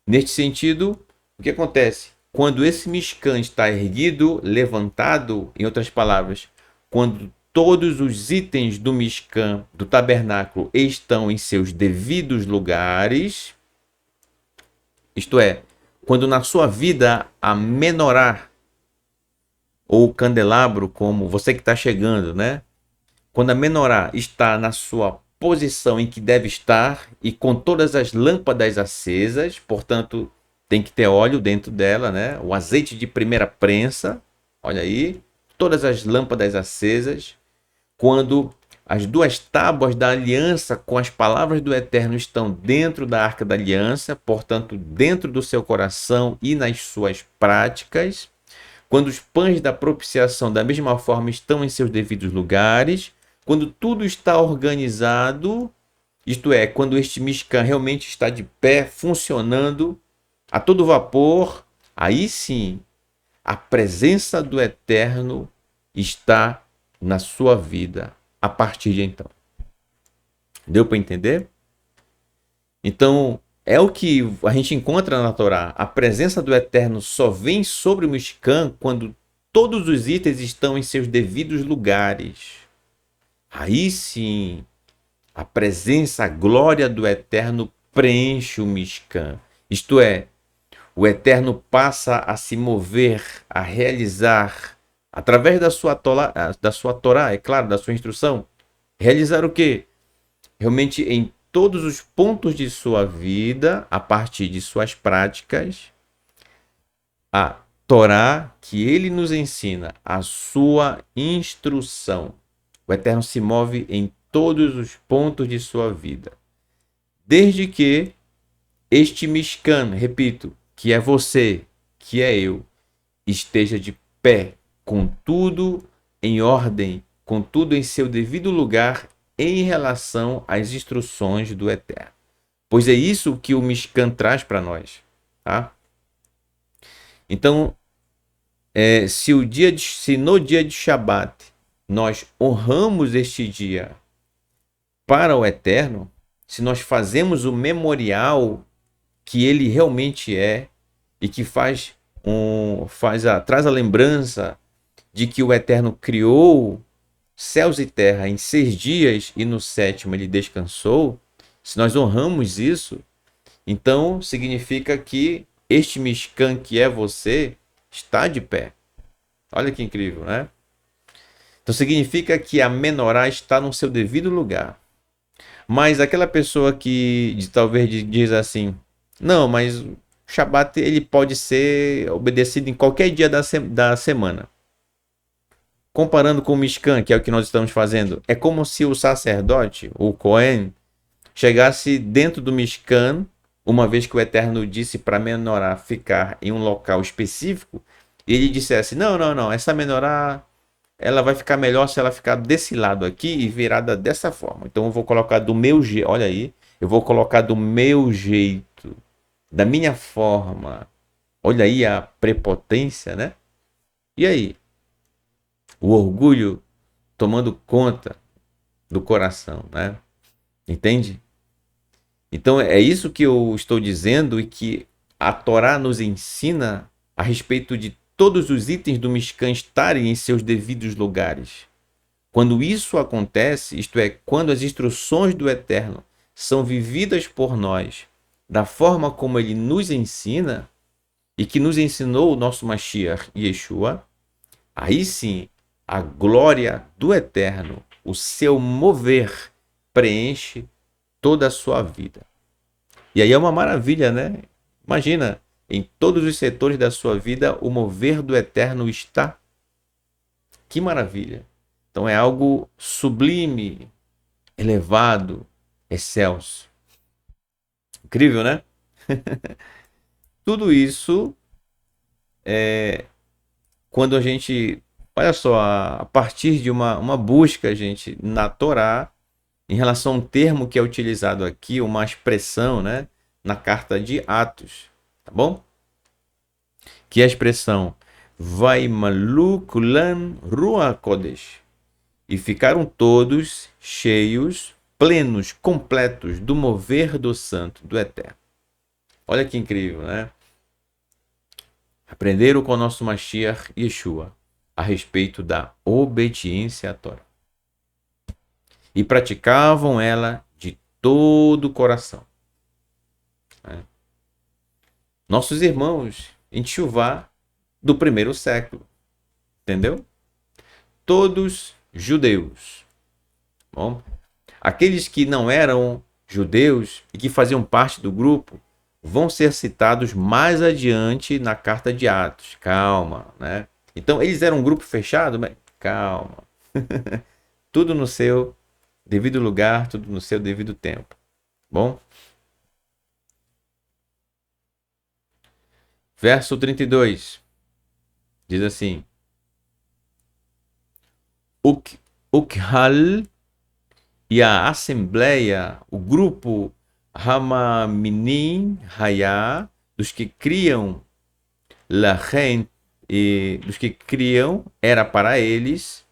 Neste sentido, o que acontece? Quando esse Mishkan está erguido, levantado, em outras palavras, quando todos os itens do Mishkan, do tabernáculo, estão em seus devidos lugares, isto é, quando na sua vida a menorá, ou candelabro, como você que está chegando, né? Quando a menorá está na sua posição em que deve estar e com todas as lâmpadas acesas, portanto, tem que ter óleo dentro dela, né? O azeite de primeira prensa, olha aí, todas as lâmpadas acesas. Quando as duas tábuas da aliança com as palavras do Eterno estão dentro da arca da aliança, portanto, dentro do seu coração e nas suas práticas. Quando os pães da propiciação da mesma forma estão em seus devidos lugares, quando tudo está organizado, isto é, quando este Mishkan realmente está de pé, funcionando a todo vapor, aí sim a presença do Eterno está na sua vida a partir de então. Deu para entender? Então, é o que a gente encontra na Torá. A presença do Eterno só vem sobre o Mishkan quando todos os itens estão em seus devidos lugares. Aí sim, a presença, a glória do Eterno preenche o Mishkan. Isto é, o Eterno passa a se mover, a realizar, através da sua Torá, é claro, da sua instrução, realizar o quê? Realmente em todos os pontos de sua vida, a partir de suas práticas, a Torá que ele nos ensina, a sua instrução. O Eterno se move em todos os pontos de sua vida. Desde que este Mishkan, repito, que é você, que é eu, esteja de pé, com tudo em ordem, com tudo em seu devido lugar em relação às instruções do Eterno. Pois é isso que o Mishkan traz para nós. Tá? Então, se no dia de Shabat nós honramos este dia para o Eterno, se nós fazemos o memorial que ele realmente é e que traz a lembrança de que o Eterno criou céus e terra em 6 dias e no sétimo ele descansou, se nós honramos isso, então significa que este Mishkan que é você está de pé. Olha que incrível, né? Então significa que a menorá está no seu devido lugar. Mas aquela pessoa que talvez diz assim, não, mas o Shabat ele pode ser obedecido em qualquer dia da semana. Comparando com o Mishkan, que é o que nós estamos fazendo, é como se o sacerdote, o Cohen, chegasse dentro do Mishkan, uma vez que o Eterno disse para a menorá ficar em um local específico, e ele dissesse, não, não, não, essa menorá ela vai ficar melhor se ela ficar desse lado aqui e virada dessa forma. Então eu vou colocar do meu jeito, olha aí, eu vou colocar do meu jeito, da minha forma. Olha aí a prepotência, né? E aí? O orgulho tomando conta do coração, né? Entende? Então é isso que eu estou dizendo e que a Torá nos ensina a respeito de todos os itens do Mishkan estarem em seus devidos lugares. Quando isso acontece, isto é, quando as instruções do Eterno são vividas por nós da forma como ele nos ensina e que nos ensinou o nosso Mashiach Yeshua, aí sim a glória do Eterno, o seu mover, preenche toda a sua vida. E aí é uma maravilha, né? Imagina, em todos os setores da sua vida, o mover do Eterno está. Que maravilha! Então é algo sublime, elevado, excelso. Incrível, né? Tudo isso quando a gente, olha só, a partir de uma busca, gente, na Torá, em relação a um termo que é utilizado aqui, uma expressão, né, na carta de Atos, tá bom? Que é a expressão Vaimalu kulan ruach kodesh. E ficaram todos cheios, plenos, completos do mover do Santo, do Eterno. Olha que incrível, né? Aprenderam com o nosso Mashiach Yeshua a respeito da obediência à Torá. E praticavam ela de todo o coração. Né? Nossos irmãos em Teshuvá do primeiro século. Entendeu? Todos judeus. Bom, aqueles que não eram judeus e que faziam parte do grupo vão ser citados mais adiante na carta de Atos. Calma, né? Então, eles eram um grupo fechado? Mas calma. Tudo no seu devido lugar, tudo no seu devido tempo. Bom? Verso 32. Diz assim: Ukhal e a assembleia, o grupo Hamaminim Hayá, dos que criam Lachen, e dos que criam, era para eles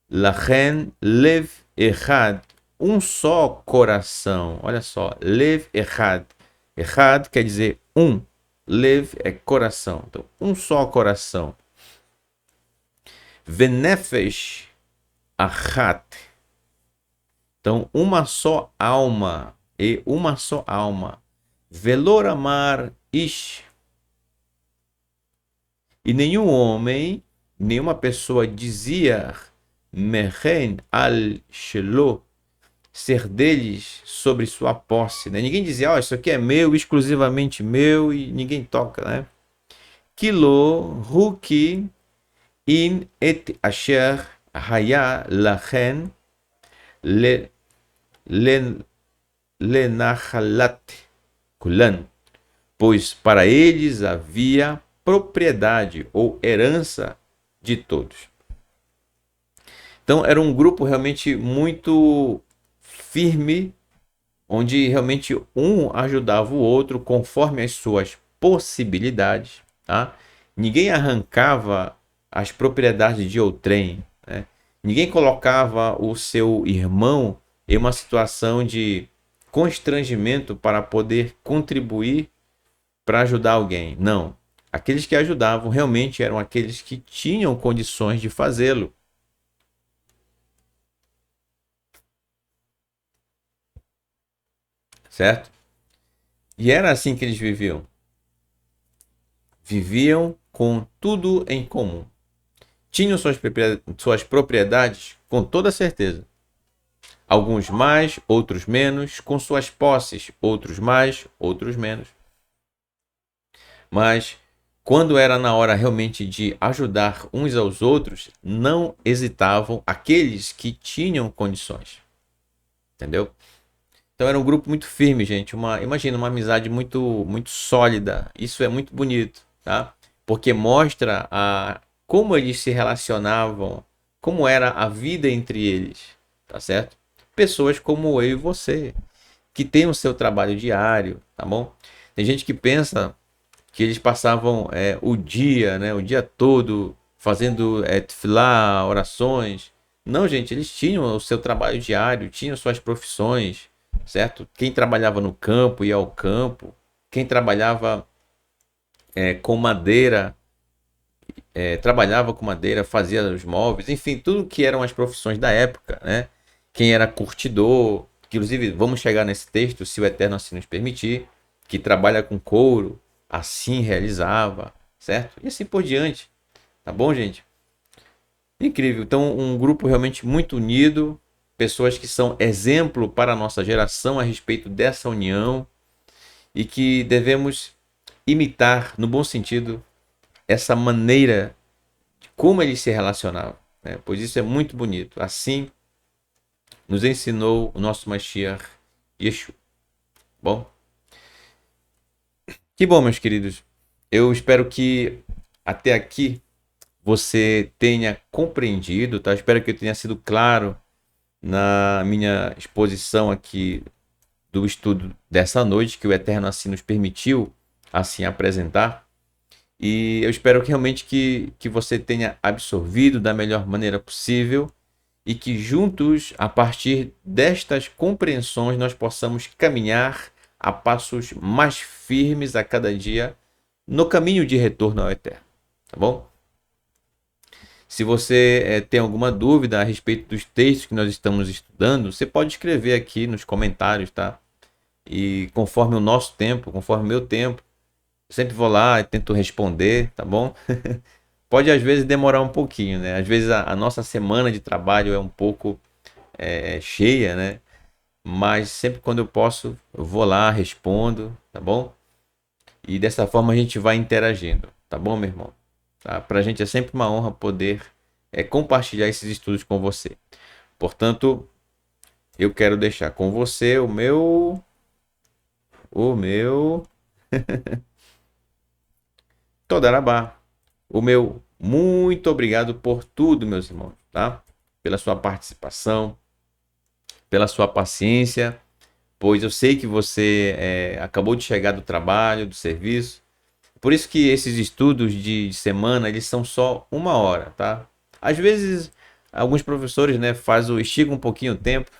Lachen Lev Echad, um só coração. Olha só, Lev Echad. Echad quer dizer um. Lev é coração. Então, um só coração. Venefesh Achat. Então, uma só alma e uma só alma. Veloramar Ish. E nenhum homem, nenhuma pessoa dizia Mehen al Shelo, ser deles sobre sua posse. Né? Ninguém dizia, isso aqui é meu, exclusivamente meu, e ninguém toca. Né? Kilo Huki in et asher haya lachen lenachalat kulan, pois para eles havia propriedade ou herança de todos. Então era um grupo realmente muito firme, onde realmente um ajudava o outro conforme as suas possibilidades. Tá? Ninguém arrancava as propriedades de outrem. Né? Ninguém colocava o seu irmão em uma situação de constrangimento para poder contribuir para ajudar alguém. Não. Aqueles que ajudavam realmente eram aqueles que tinham condições de fazê-lo. Certo? E era assim que eles viviam. Viviam com tudo em comum. Tinham suas propriedades com toda certeza. Alguns mais, outros menos, com suas posses, outros mais, outros menos. Mas quando era na hora realmente de ajudar uns aos outros, não hesitavam aqueles que tinham condições. Entendeu? Então era um grupo muito firme, gente. Imagina, uma amizade muito sólida. Isso é muito bonito, tá? Porque mostra como eles se relacionavam, como era a vida entre eles, tá certo? Pessoas como eu e você, que tem o seu trabalho diário, tá bom? Tem gente que pensa que eles passavam o dia, né, o dia todo fazendo tefilá, orações. Não, gente, eles tinham o seu trabalho diário, tinham suas profissões, certo? Quem trabalhava no campo ia ao campo, quem trabalhava com madeira, trabalhava com madeira, fazia os móveis, enfim, tudo que eram as profissões da época, né? Quem era curtidor, que inclusive vamos chegar nesse texto, se o Eterno assim nos permitir, que trabalha com couro, assim realizava, certo? E assim por diante, tá bom, gente? Incrível. Então, um grupo realmente muito unido, pessoas que são exemplo para a nossa geração a respeito dessa união e que devemos imitar, no bom sentido, essa maneira de como eles se relacionavam, né? Pois isso é muito bonito. Assim nos ensinou o nosso Mashiach Yeshua. Bom, que bom, meus queridos. Eu espero que até aqui você tenha compreendido, tá? Espero que eu tenha sido claro na minha exposição aqui do estudo dessa noite, que o Eterno assim nos permitiu assim apresentar. E eu espero que realmente que você tenha absorvido da melhor maneira possível e que juntos, a partir destas compreensões, nós possamos caminhar a passos mais firmes a cada dia no caminho de retorno ao Eterno. Tá bom? Se você tem alguma dúvida a respeito dos textos que nós estamos estudando, você pode escrever aqui nos comentários, tá? E conforme o nosso tempo, conforme o meu tempo, eu sempre vou lá e tento responder, tá bom? Pode às vezes demorar um pouquinho, né? Às vezes a nossa semana de trabalho é um pouco cheia, né? Mas sempre quando eu posso, eu vou lá, respondo, tá bom? E dessa forma a gente vai interagindo, tá bom, meu irmão? Tá? Pra gente é sempre uma honra poder compartilhar esses estudos com você. Portanto, eu quero deixar com você o meu Todarabá, o meu muito obrigado por tudo, meus irmãos, tá? Pela sua participação, pela sua paciência, pois eu sei que você acabou de chegar do trabalho, do serviço. Por isso que esses estudos de semana, eles são só 1 hora, tá? Às vezes, alguns professores, né, esticam um pouquinho o tempo,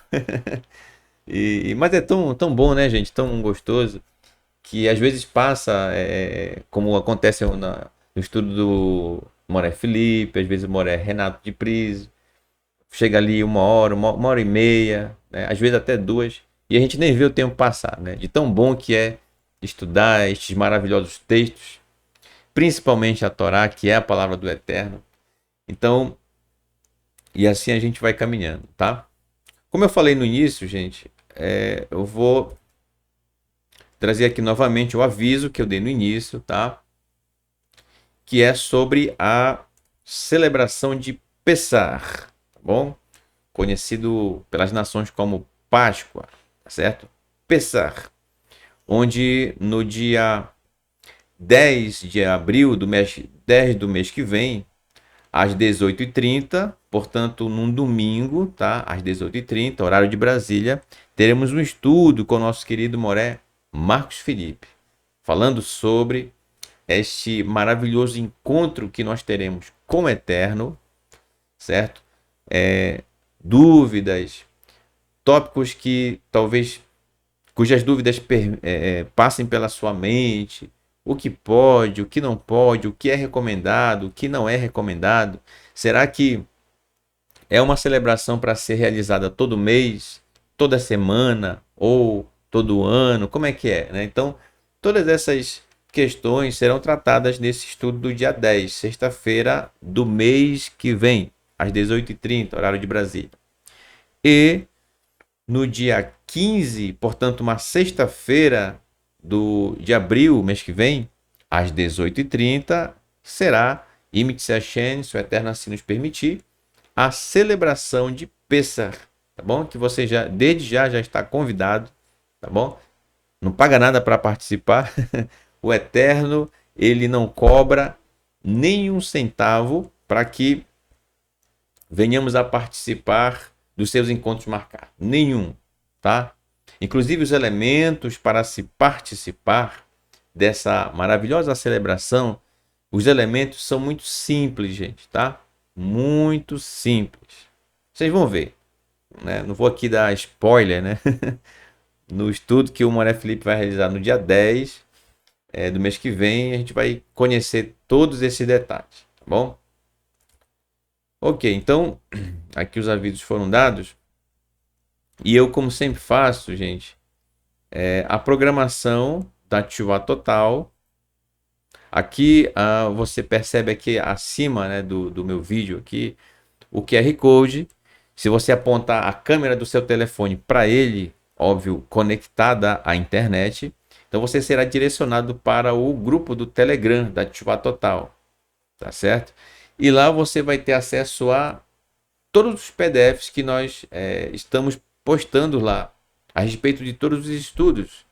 mas é tão bom, né, gente? Tão gostoso, que às vezes passa, como acontece no estudo do Moré Felipe, às vezes o Moré Renato de Prise, chega ali 1 hora, uma hora e meia, né? Às vezes até 2, e a gente nem vê o tempo passar, né? De tão bom que é estudar estes maravilhosos textos, principalmente a Torá, que é a palavra do Eterno. Então, e assim a gente vai caminhando, tá? Como eu falei no início, gente, eu vou trazer aqui novamente o aviso que eu dei no início, tá? Que é sobre a celebração de Pessah, tá bom? Conhecido pelas nações como Páscoa, tá certo? Pessah, onde no dia 10 de abril do mês 10 do mês que vem, às 18h30, portanto, num domingo, tá? Às 18h30, horário de Brasília, teremos um estudo com o nosso querido Moré Marcos Felipe, falando sobre este maravilhoso encontro que nós teremos com o Eterno, certo? Dúvidas, tópicos que talvez, cujas dúvidas passem pela sua mente, o que pode, o que não pode, o que é recomendado, o que não é recomendado. Será que é uma celebração para ser realizada todo mês, toda semana ou todo ano? Como é que é, né? Então, todas essas questões serão tratadas nesse estudo do dia 10, sexta-feira do mês que vem, às 18h30, horário de Brasília. E no dia 15, portanto, uma sexta-feira de abril, mês que vem, às 18h30, será, Imit Hashem, se o Eterno assim nos permitir, a celebração de Pessah, tá bom? Que você já, desde já está convidado, tá bom? Não paga nada para participar. O Eterno, ele não cobra nenhum centavo para que venhamos a participar dos seus encontros marcados. Nenhum, tá? Inclusive os elementos para se participar dessa maravilhosa celebração, os elementos são muito simples, gente, tá? Muito simples. Vocês vão ver, né? Não vou aqui dar spoiler, né? no estudo que o Moré Felipe vai realizar no dia 10 do mês que vem. A gente vai conhecer todos esses detalhes, tá bom? Ok, então aqui os avisos foram dados. E eu, como sempre faço, gente, a programação da Ativar Total. Aqui você percebe aqui acima, né, do meu vídeo aqui o QR Code. Se você apontar a câmera do seu telefone para ele, óbvio, conectada à internet, então você será direcionado para o grupo do Telegram da Ativar Total, tá certo? E lá você vai ter acesso a todos os PDFs que nós estamos postando lá a respeito de todos os estudos.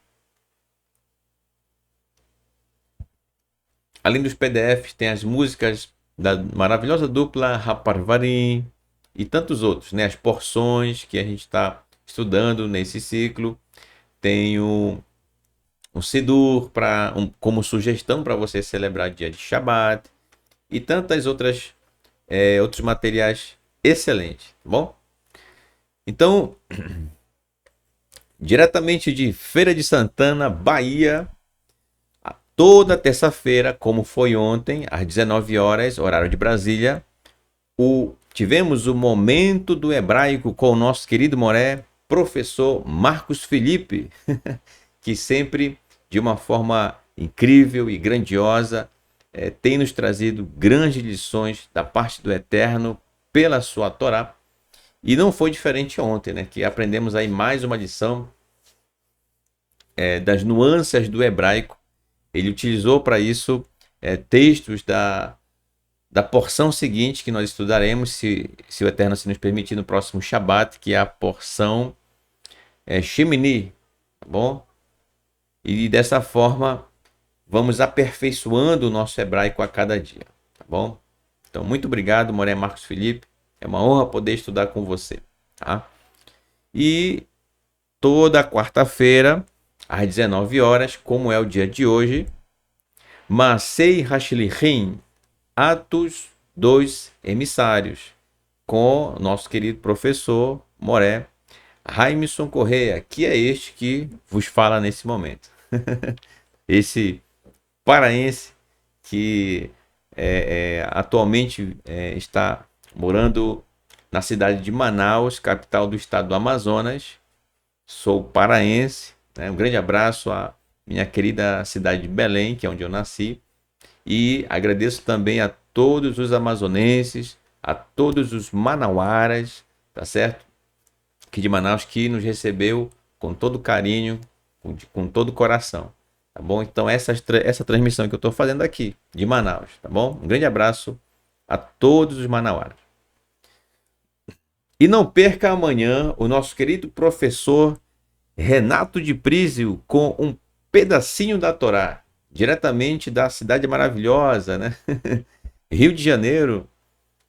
Além dos PDFs, tem as músicas da maravilhosa dupla Raparvari e tantos outros, né? As porções que a gente está estudando nesse ciclo. Tem um Sidur como sugestão para você celebrar dia de Shabat e tantas outros materiais excelentes, tá bom? Então, diretamente de Feira de Santana, Bahia, toda terça-feira, como foi ontem, às 19 horas, horário de Brasília, tivemos o Momento do Hebraico com o nosso querido Moré, professor Marcos Felipe, que sempre, de uma forma incrível e grandiosa, tem nos trazido grandes lições da parte do Eterno pela sua Torá. E não foi diferente ontem, né? Que aprendemos aí mais uma lição das nuances do hebraico. Ele utilizou para isso textos da porção seguinte que nós estudaremos, se o Eterno se nos permitir, no próximo Shabat, que é a porção Shemini, tá bom? E dessa forma vamos aperfeiçoando o nosso hebraico a cada dia, tá bom? Então, muito obrigado, Moré Marcos Felipe. É uma honra poder estudar com você, tá? E toda quarta-feira, às 19 horas, como é o dia de hoje, Masei Hashlichim, Atos dos Emissários, com nosso querido professor Moré Raimson Correia, que é este que vos fala nesse momento. Esse paraense que atualmente está morando na cidade de Manaus, capital do estado do Amazonas. Sou paraense, né? Um grande abraço à minha querida cidade de Belém, que é onde eu nasci. E agradeço também a todos os amazonenses, a todos os manauaras, tá certo? Aqui de Manaus, que nos recebeu com todo carinho, com todo o coração, tá bom? Então essa transmissão que eu estou fazendo aqui, de Manaus, tá bom? Um grande abraço a todos os manauaras. E não perca amanhã o nosso querido professor Renato de Prísio com um pedacinho da Torá, diretamente da cidade maravilhosa, né? Rio de Janeiro,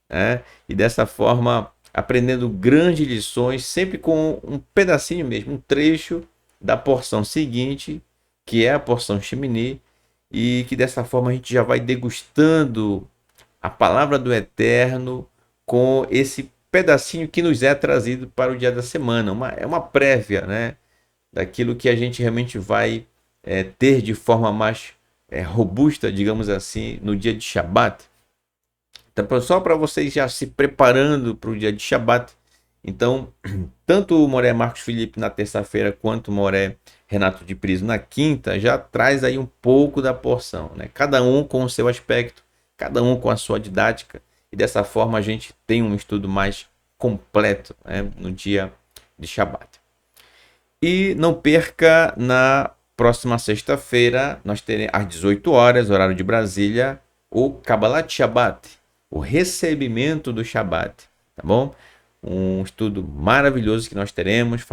né? E dessa forma aprendendo grandes lições, sempre com um pedacinho mesmo, um trecho da porção seguinte, que é a porção Shemini, e que dessa forma a gente já vai degustando a palavra do Eterno com esse pedacinho que nos é trazido para o dia da semana. É uma prévia, né, daquilo que a gente realmente vai ter de forma mais robusta, digamos assim, no dia de Shabat. Então, só para vocês já se preparando para o dia de Shabat. Então, tanto o Moré Marcos Felipe na terça-feira, quanto o Moré Renato de Prismo na quinta, já traz aí um pouco da porção, né? Cada um com o seu aspecto, cada um com a sua didática. E dessa forma a gente tem um estudo mais completo, né, no dia de Shabat. E não perca, na próxima sexta-feira, nós teremos às 18 horas, horário de Brasília, o Kabbalat Shabbat, o recebimento do Shabat, tá bom? Um estudo maravilhoso que nós teremos,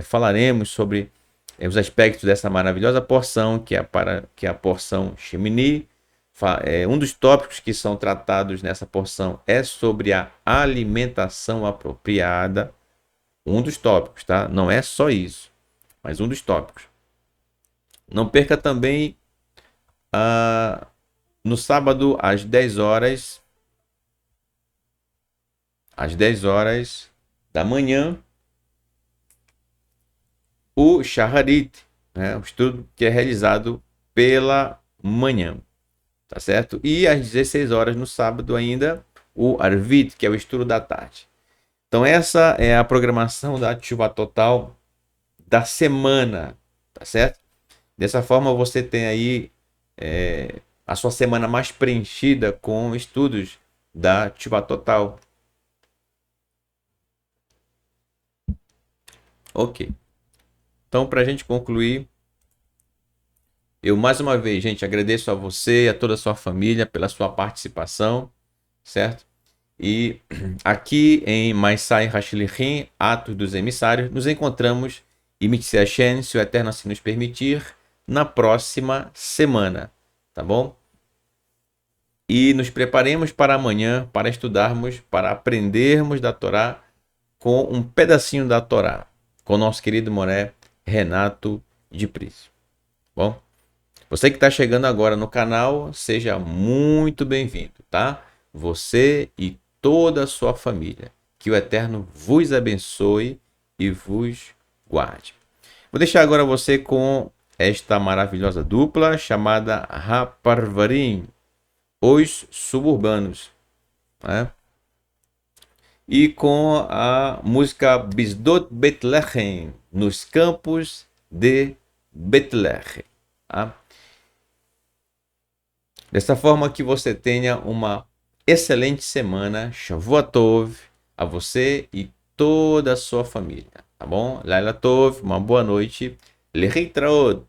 falaremos sobre os aspectos dessa maravilhosa porção, que é a porção Shemini. Um dos tópicos que são tratados nessa porção é sobre a alimentação apropriada. Um dos tópicos, tá? Não é só isso, mas um dos tópicos. Não perca também no sábado às 10 horas, da manhã, o Shaharit, né? O estudo que é realizado pela manhã, tá certo? E às 16 horas no sábado ainda, o Arvit, que é o estudo da tarde. Então essa é a programação da Ativa Total da semana, tá certo? Dessa forma você tem aí a sua semana mais preenchida com estudos da Ativa Total. Ok. Então, para a gente concluir, eu mais uma vez, gente, agradeço a você e a toda a sua família pela sua participação, certo? E aqui em Maisai Hashlichim, Atos dos Emissários, nos encontramos, e Mitzi Hashem, se o Eterno assim nos permitir, na próxima semana, tá bom? E nos preparemos para amanhã, para estudarmos, para aprendermos da Torá com um pedacinho da Torá, com o nosso querido Moré Renato de Prício. Bom, você que está chegando agora no canal, seja muito bem-vindo, tá? Você e toda a sua família. Que o Eterno vos abençoe e vos guarde. Vou deixar agora você com esta maravilhosa dupla chamada Raparvarim, os suburbanos, né? E com a música Bisdot Betlehem, nos campos de Betlehem, tá? Dessa forma que você tenha uma excelente semana, Shavua Tov, a você e toda a sua família, tá bom? Laila Tov, uma boa noite, Lehitraot.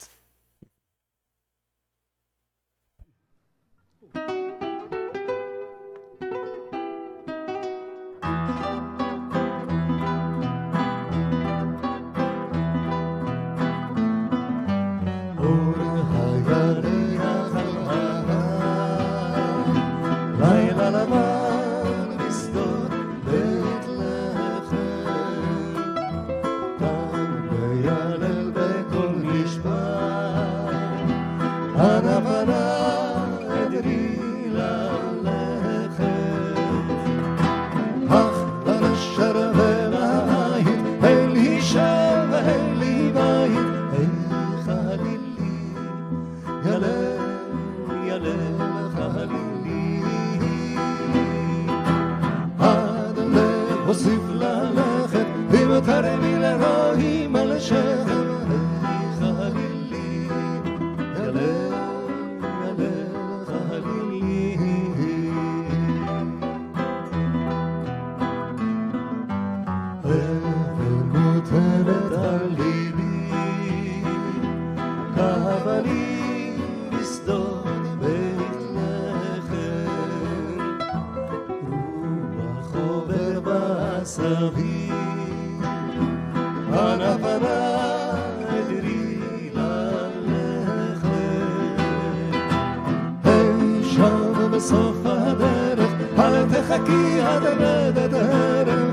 בסוף הדרך, אל תחכי עד לרדת הערב.